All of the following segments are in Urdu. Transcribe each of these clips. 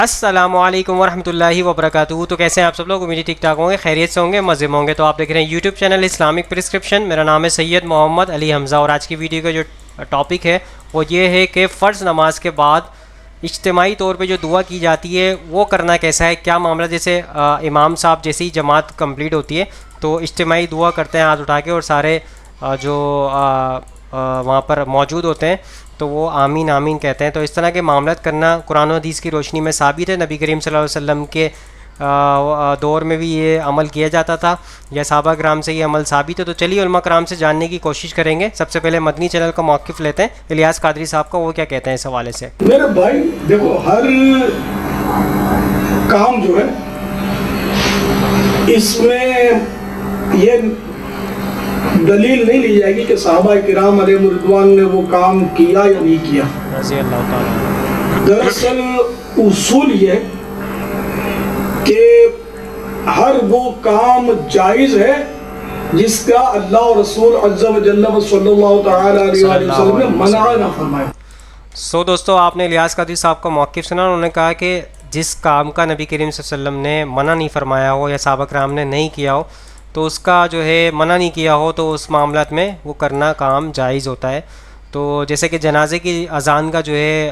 السلام علیکم ورحمۃ اللہ وبرکاتہ. تو کیسے ہیں آپ سب لوگ؟ امید ٹھیک ٹھاک ہوں گے، خیریت سے ہوں گے، مزے میں ہوں گے. تو آپ دیکھ رہے ہیں یوٹیوب چینل اسلامک پرسکرپشن. میرا نام ہے سید محمد علی حمزہ، اور آج کی ویڈیو کا جو ٹاپک ہے وہ یہ ہے کہ فرض نماز کے بعد اجتماعی طور پہ جو دعا کی جاتی ہے وہ کرنا کیسا ہے، کیا معاملہ. جیسے امام صاحب جیسی جماعت کمپلیٹ ہوتی ہے تو اجتماعی دعا کرتے ہیں ہاتھ اٹھا کے، اور سارے جو وہاں پر موجود ہوتے ہیں تو وہ آمین آمین کہتے ہیں. تو اس طرح کے معاملات کرنا قرآن و حدیث کی روشنی میں ثابت ہے. نبی کریم صلی اللہ علیہ وسلم کے دور میں بھی یہ عمل کیا جاتا تھا، یا صحابہ کرام سے یہ عمل ثابت ہے. تو چلیے علماء کرام سے جاننے کی کوشش کریں گے. سب سے پہلے مدنی چینل کا موقف لیتے ہیں الیاس قادری صاحب کا، وہ کیا کہتے ہیں اس حوالے سے. میرے بھائی دیکھو، ہر کام جو ہے اس میں یہ دلیل نہیں لی جائے گی کہ صحابہ کرام علیہ رضوان نے وہ کام کیا یا نہیں کیا. رضی اللہ تعالیٰ. دراصل اصول یہ کہ ہر وہ کام جائز ہے جس کا اللہ و رسول عز و جل و صلی اللہ تعالی علیہ وسلم نے منع نہ فرمایا. دوستو آپ نے الیاس قادری صاحب کا موقف سنا. انہوں نے کہا کہ جس کام کا نبی کریم صلی اللہ علیہ وسلم نے منع نہیں فرمایا ہو یا صحابہ کرام نے نہیں کیا ہو تو اس کا جو ہے منع نہیں کیا ہو تو اس معاملات میں وہ کرنا کام جائز ہوتا ہے. تو جیسے کہ جنازے کی اذان کا جو ہے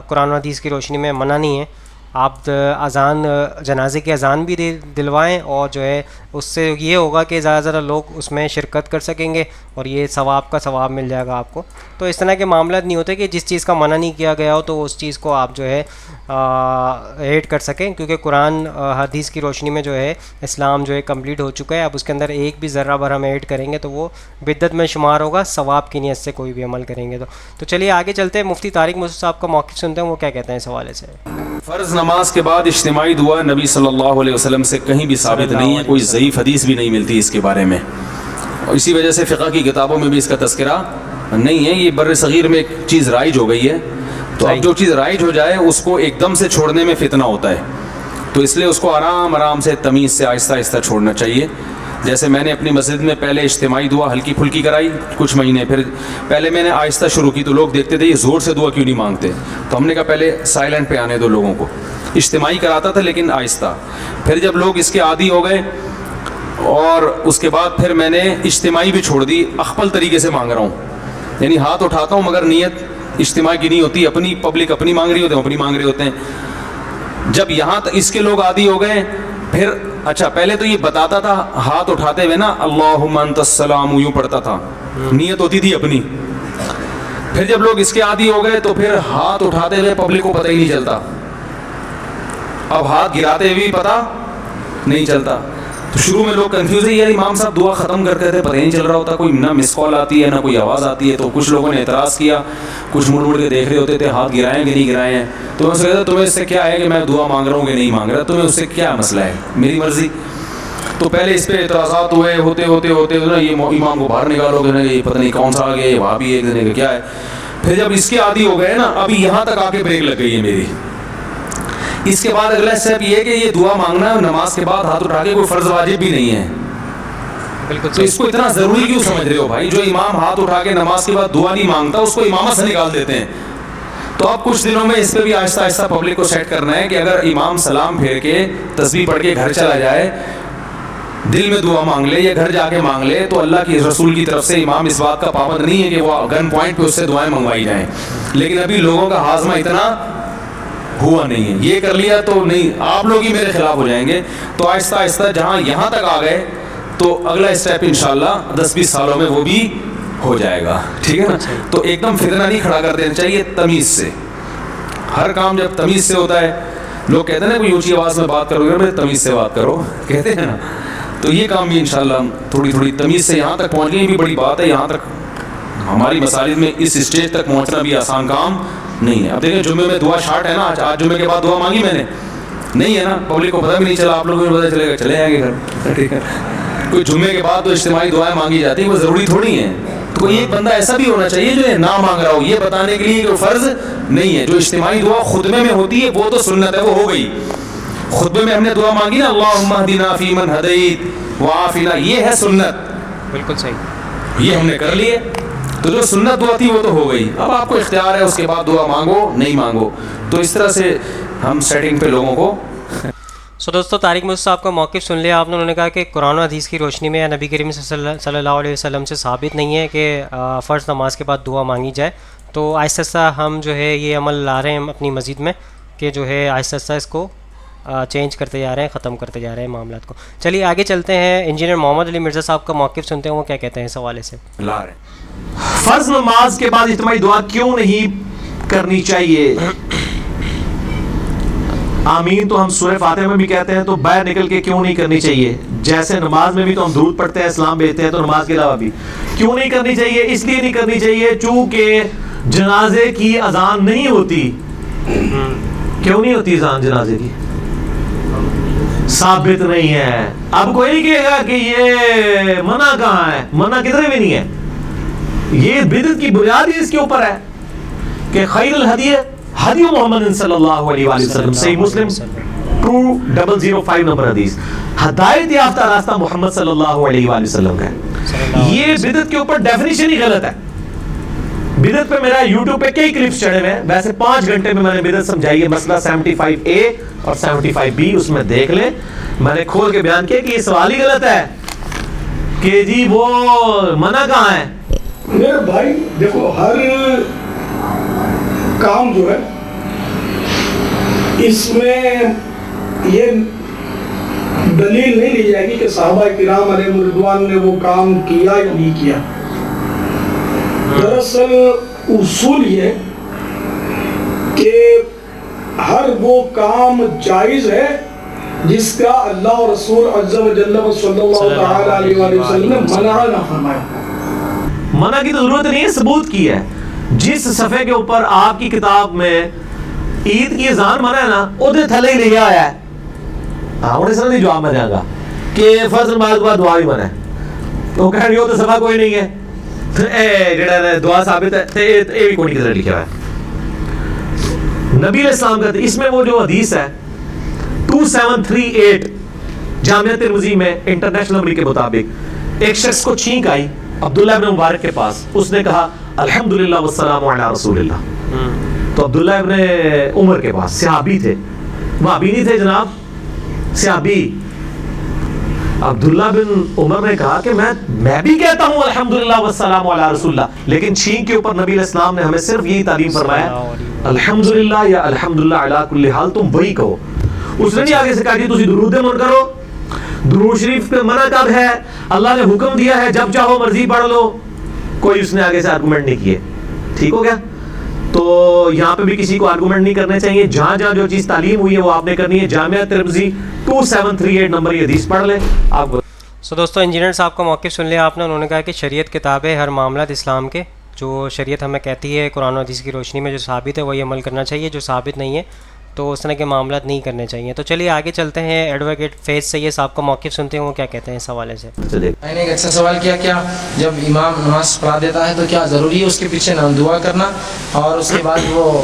قرآن و حدیث کی روشنی میں منع نہیں ہے. آپ اذان جنازے کی اذان بھی دلوائیں، اور جو ہے اس سے یہ ہوگا کہ زیادہ زیادہ لوگ اس میں شرکت کر سکیں گے اور یہ ثواب کا ثواب مل جائے گا آپ کو. تو اس طرح کے معاملات نہیں ہوتے کہ جس چیز کا منع نہیں کیا گیا ہو تو اس چیز کو آپ جو ہے ایڈ کر سکیں، کیونکہ قرآن حدیث کی روشنی میں جو ہے اسلام جو ہے کمپلیٹ ہو چکا ہے. اب اس کے اندر ایک بھی ذرہ بھر ہم ایڈ کریں گے تو وہ بدعت میں شمار ہوگا، ثواب کی نیت سے کوئی بھی عمل کریں گے. تو چلیے آگے چلتے ہیں، مفتی طارق مسعود صاحب کا موقف سنتے ہیں، وہ کیا کہتے ہیں اس حوالے سے. فرض نماز کے بعد اجتماعی دعا نبی صلی اللہ علیہ وسلم سے کہیں بھی ثابت نہیں ہے، کوئی ضعیف حدیث بھی نہیں ملتی اس کے بارے میں، اور اسی وجہ سے فقہ کی کتابوں میں بھی اس کا تذکرہ نہیں ہے. یہ بر صغیر میں ایک چیز رائج ہو گئی ہے، تو اب جو چیز رائج ہو جائے اس کو ایک دم سے چھوڑنے میں فتنہ ہوتا ہے، تو اس لیے اس کو آرام آرام سے تمیز سے آہستہ آہستہ چھوڑنا چاہیے. جیسے میں نے اپنی مسجد میں پہلے اجتماعی دعا ہلکی پھلکی کرائی کچھ مہینے، پھر پہلے میں نے آہستہ شروع کی تو لوگ دیکھتے تھے یہ زور سے دعا کیوں نہیں مانگتے، تو ہم نے کہا پہلے سائلنٹ پہ آنے دو لوگوں کو. اجتماعی کراتا تھا لیکن آہستہ. پھر جب لوگ اس کے عادی ہو گئے اور اس کے بعد پھر میں نے اجتماعی بھی چھوڑ دی، اخپل طریقے سے مانگ رہا ہوں، یعنی ہاتھ اٹھاتا ہوں مگر نیت اجتماعی کی نہیں ہوتی، اپنی پبلک اپنی مانگ رہی ہوتے ہیں، اپنی مانگ رہے ہوتے ہیں. جب یہاں تک اس کے لوگ عادی ہو گئے، پھر اچھا پہلے تو یہ بتاتا تھا ہاتھ اٹھاتے ہوئے نا اللہم انت السلام، یوں پڑھتا تھا، نیت ہوتی تھی اپنی. پھر جب لوگ اس کے عادی ہو گئے تو پھر ہاتھ اٹھاتے ہوئے پبلک کو پتہ ہی نہیں چلتا، اب ہاتھ گراتے ہوئے بھی پتہ نہیں چلتا. تو شروع میں لوگ کنفیوز ہے، یار امام صاحب دعا ختم کرتے تھے پتہ ہی نہیں چل رہا ہوتا، کوئی نہ مس کال آتی ہے نہ کوئی آواز آتی ہے. تو کچھ لوگوں نے اعتراض کیا، کچھ مڑ مڑ کے دیکھ رہے ہوتے تھے ہاتھ گرائیں کہ نہیں گرائے ہیں. تو میں کہتا تمہیں اس سے کیا ہے کہ میں دعا مانگ رہا ہوں کہ نہیں مانگ رہا، تمہیں اس سے کیا مسئلہ ہے، میری مرضی. تو پہلے اس پہ اعتراضات ہوئے، ہوتے ہوتے ہوتے نا یہ امام کو باہر نکالو کہ یہ پتہ نہیں کون سا آ گیا، وہاں بھی ایک دن کا کیا ہے. پھر جب اس کے عادی ہو گئے نا، ابھی یہاں تک آ کے بریک لگ گئی ہے میری. اس کے بعد اگلا اسٹیپ یہ ہے کہ یہ دعا مانگنا ہے نماز کے بعد ہاتھ اٹھا کے کوئی فرض واجب بھی نہیں ہے. تو اس کو اتنا ضروری کیوں سمجھ رہے ہو بھائی؟ جو امام ہاتھ اٹھا کے نماز کے بعد دعا نہیں مانگتا اس کو امامت سے نکال دیتے ہیں. تو اب کچھ دنوں میں اس پہ بھی آہستہ آہستہ پبلک کو سیٹ کرنا ہے کہ اگر امام سلام پھیر کے تسبیح پڑھ کے گھر چلا جائے، دل میں دعا مانگ لے یا گھر جا کے مانگ لے، تو اللہ کی رسول کی طرف سے امام اس بات کا پابند نہیں ہے کہ وہ گن پوائنٹ پہ اس سے دعائیں منگوائی جائیں. لیکن ابھی لوگوں کا ہاضمہ اتنا ہوا نہیں ہے، یہ کر لیا تو نہیں آپ لوگ ہی میرے خلاف ہو جائیں گے. تو آہستہ آہستہ جہاں یہاں تک آ گئے تو اگلا اسٹیپ انشاءاللہ 10-20 سالوں میں وہ بھی ہو جائے گا، ٹھیک ہے نا. تو ایک دم فتنہ نہیں کھڑا کر دینا چاہیے، تمیز سے. ہر کام جب تمیز سے ہوتا ہے، لوگ کہتے ہیں نا کوئی اونچی آواز میں بات کرو گے تمیز سے بات کرو، کہتے ہیں نا. تو یہ کام بھی انشاءاللہ تھوڑی تھوڑی تمیز سے یہاں تک پہنچ گئی بھی بڑی بات ہے. یہاں تک ہماری مساجد میں اس اسٹیج تک پہنچنا بھی آسان کام نہیں ہے. اب دیکھیں جمعے میں دعا شارٹ ہے نا، آج جمعے کے بعد دعا مانگی میں نے نہیں ہے نا، پبلک کو پتہ بھی نہیں چلا، آپ لوگوں کو پتہ چلے گا چلے جائیں گے گھر، ٹھیک ہے. کوئی جمعے کے بعد تو اجتماعی دعائیں مانگی جاتی ہیں، وہ ضروری تھوڑی ہیں. تو کوئی ایک بندہ ایسا بھی ہونا چاہیے جو نہ مانگ رہا ہو، یہ بتانے کے لیے کہ فرض نہیں ہے. جو اجتماعی دعا خطبے میں ہوتی ہے وہ تو سنت ہے، وہ ہو گئی. خطبے میں ہم نے دعا مانگی نا اللہم اہدنا فیمن ہدیت وعافنا، یہ ہے سنت. بالکل صحیح، یہ ہم نے کر لیے. تو جو سنت دعا تھی وہ تو ہو گئی، اب آپ کو اختیار ہے اس کے بعد دعا مانگو نہیں مانگو. تو اس طرح سے ہم سیٹنگ پہ لوگوں کو سو دوستو طارق مرزا صاحب کا موقف سن لیا آپ نے. انہوں نے کہا کہ قرآن و حدیث کی روشنی میں نبی کریم صلی اللہ علیہ وسلم سے ثابت نہیں ہے کہ فرض نماز کے بعد دعا مانگی جائے. تو آہستہ آہستہ ہم جو ہے یہ عمل لا رہے ہیں اپنی مسجد میں کہ جو ہے آہستہ آہستہ اس کو چینج کرتے جا رہے ہیں, ختم کرتے جا رہے ہیں معاملات کو. چلیے آگے چلتے ہیں, انجینئر محمد علی مرزا صاحب کا موقف سنتے ہیں, وہ کیا کہتے ہیں اس حوالے سے. لا رہے ہیں. فرض نماز کے بعد اجتماعی دعا کیوں نہیں کرنی چاہیے؟ آمین تو ہم سورہ فاتحہ میں بھی کہتے ہیں, تو باہر نکل کے کیوں نہیں کرنی چاہیے؟ جیسے نماز میں بھی تو ہم درود پڑھتے ہیں, اسلام بھیجتے ہیں, تو نماز کے علاوہ بھی کیوں نہیں کرنی چاہیے؟ اس لیے نہیں کرنی چاہیے چونکہ جنازے کی اذان نہیں ہوتی. کیوں نہیں ہوتی اذان جنازے کی؟ ثابت نہیں ہے. اب کوئی نہیں کہے گا کہ یہ منع کہاں ہے, منع کدھر بھی نہیں ہے. یہ بدعت کی بنیاد ہی اس کے اوپر ہے کہ خیر الہدی ہدی محمد صلی اللہ علیہ وآلہ وسلم, صحیح مسلم 2005 نمبر حدیث, ہدایت یافتہ راستہ محمد صلی اللہ علیہ وآلہ وسلم کا ہے. یہ بدعت کے اوپر ڈیفینیشن ہی غلط ہے. بدعت پہ میرا یوٹیوب پہ کئی کلپس چڑھے ہوئے ہیں, ویسے 5 گھنٹے میں نے بدعت سمجھائی ہے. مسئلہ 75A اور 75B اس میں دیکھ لیں, میں نے کھول کے بیان کیا کہ یہ سوال ہی غلط ہے کہ جی وہ منع کہاں ہے. میرے بھائی دیکھو, ہر کام جو ہے اس میں یہ دلیل نہیں لی جائے گی کہ صحابہ کرام علیہ رضوان نے وہ کام کیا یا نہیں کیا. دراصل اصول یہ کہ ہر وہ کام جائز ہے جس کا اللہ اور رسول عز و جل صلی اللہ تعالی علیہ وآلہ وسلم نے منع نہ فرمایا. منع کی تو ضرورت نہیں ہے, ثبوت کی ہے. جس صفحے کے اوپر آپ کی کتاب میں عید کی اذان منع ہے نا, وہ تھلے ہی لکھا آیا ہے. ہاں انہیں سر نہیں جواب میں دیا گا کہ فرض نماز کے بعد دعا بھی منع ہے. تو کہہ رہی ہو تو صفحہ کوئی نہیں ہے, جڑا دعا ثابت ہے, یہ بھی کوئی نہیں لکھا ہے. نبی علیہ السلام کا اس میں وہ جو حدیث ہے 2738 جامعہ ترمذی میں انٹرنیشنل نمبر کے مطابق, ایک شخص کو چھینک آئی عبداللہ ابن مبارک کے پاس, اس نے کہا الحمدللہ والسلام علی رسول اللہ. تو عبداللہ ابن عمر کے پاس, صحابی تھے, وہابی نہیں تھے جناب, صحابی. عبداللہ بن عمر نے کہا کہ میں بھی کہتا ہوں الحمدللہ والسلام علی رسول اللہ, لیکن چھینک کے اوپر نبی علیہ السلام نے ہمیں صرف یہی تعلیم فرمایا الحمدللہ یا الحمدللہ علی کل حال, تم وہی کہو. اس نے نہیں آگے سے کہا کہ تسی درود من کرو. درود شریف پہ منع کب ہے؟ اللہ نے حکم دیا ہے جب چاہو مرضی پڑھ لو. کوئی اس نے آگے سے آرگومنٹ نہیں کیے. ٹھیک ہو گیا؟ تو یہاں پہ بھی کسی کو آرگومنٹ نہیں کرنے چاہیے. جہاں جہاں جو چیز تعلیم ہوئی ہے وہ آپ نے کرنی ہے. جامعہ ترمذی 2738 نمبر یہ حدیث پڑھ لیں آپ. سو دوستو انجینئر صاحب کا موقف سن لیا آپ نے. انہوں نے کہا کہ شریعت کتاب ہے, ہر معاملات اسلام کے جو شریعت ہمیں کہتی ہے قرآن و حدیث کی روشنی میں جو ثابت ہے وہی عمل کرنا چاہیے, جو ثابت نہیں ہے تو اس طرح کے معاملات نہیں کرنے چاہیے. تو چلیے آگے چلتے ہیں, ایڈوکیٹ فیض سید صاحب کا موقف سنتے ہیں, وہ کیا کہتے ہیں اس حوالے سے. میں نے ایک اچھا سوال کیا, کیا جب امام نماز پڑھا دیتا ہے تو کیا ضروری ہے اس کے پیچھے دعا کرنا اور اس کے بعد وہ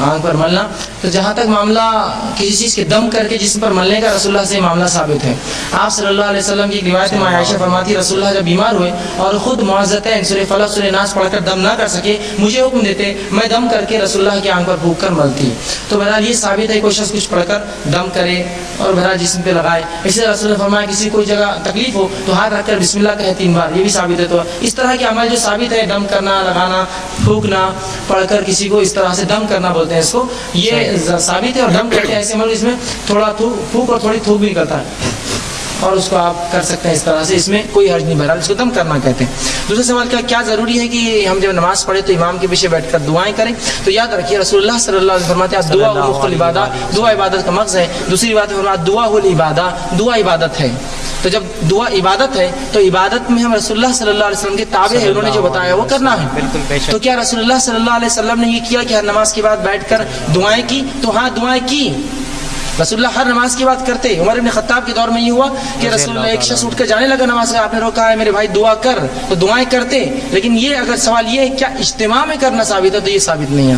آنکھ پر ملنا؟ تو جہاں تک معاملہ کسی چیز کے دم کر کے جسم پر ملنے کا رسول اللہ سے معاملہ ثابت ہے. آپ صلی اللہ علیہ وسلم کی ایک روایت میں عائشہ فرماتی رسول اللہ جب بیمار ہوئے اور خود معوذتین سورہ فلق سورہ ناس پڑھ کر دم نہ کر سکے, مجھے حکم دیتے, میں دم کر کے رسول اللہ کی آنکھ پر پھونک کر ملتی. تو بہرحال یہ ثابت ہے کوئی شخص کچھ پڑھ کر دم کرے اور بہرحال جسم پہ لگائے. اسی طرح رسول اللہ فرمایا کسی کوئی جگہ تکلیف ہو تو ہاتھ رکھ کر بسم اللہ کہے 3 بار, یہ بھی ثابت ہے. تو اس طرح کے عمل جو ثابت ہے, دم کرنا, لگانا, پھونکنا, پڑھ کر کسی کو اس طرح سے دم کرنا بولتے ہیں اس کو, یہ ثابت ہے. اور دم کرتے ہیں ایسے عمل اس میں تھوڑا پھونک اور تھوڑی تھوک بھی نکلتا ہے اور اس کو آپ کر سکتے ہیں اس طرح سے, اس میں کوئی حرج نہیں. بہرحال اس کو دم کرنا کہتے ہیں. دوسرا سوال کیا ضروری ہے کہ ہم جب نماز پڑھیں تو امام کے پیچھے بیٹھ کر دعائیں کریں؟ تو یاد رکھیے رسول اللہ صلی اللہ علیہ وسلم فرماتے ہیں دعا مخ العبادہ, دعا عبادت کا مغز ہے. دوسری بات فرمایا دعا العبادہ, دعا عبادت ہے. تو جب دعا عبادت ہے تو عبادت میں ہم رسول اللہ صلی اللہ علیہ وسلم کے تابع ہیں, انہوں نے جو بتایا وہ کرنا ہے. تو کیا رسول اللہ صلی اللہ علیہ وسلم نے یہ کیا کہ ہر نماز کے بعد بیٹھ کر دعائیں کی؟ تو ہاں دعائیں کی, رسول اللہ ہر نماز کی بات کرتے. عمر بن خطاب کے دور میں یہ ہوا کہ رسول اللہ ایک شخص اٹھ کر جانے لگا نماز سے, آپ نے روکا ہے میرے بھائی دعا کر, تو دعائیں کرتے. لیکن یہ اگر سوال یہ ہے کیا اجتماع میں کرنا ثابت ہے, تو یہ ثابت نہیں ہے.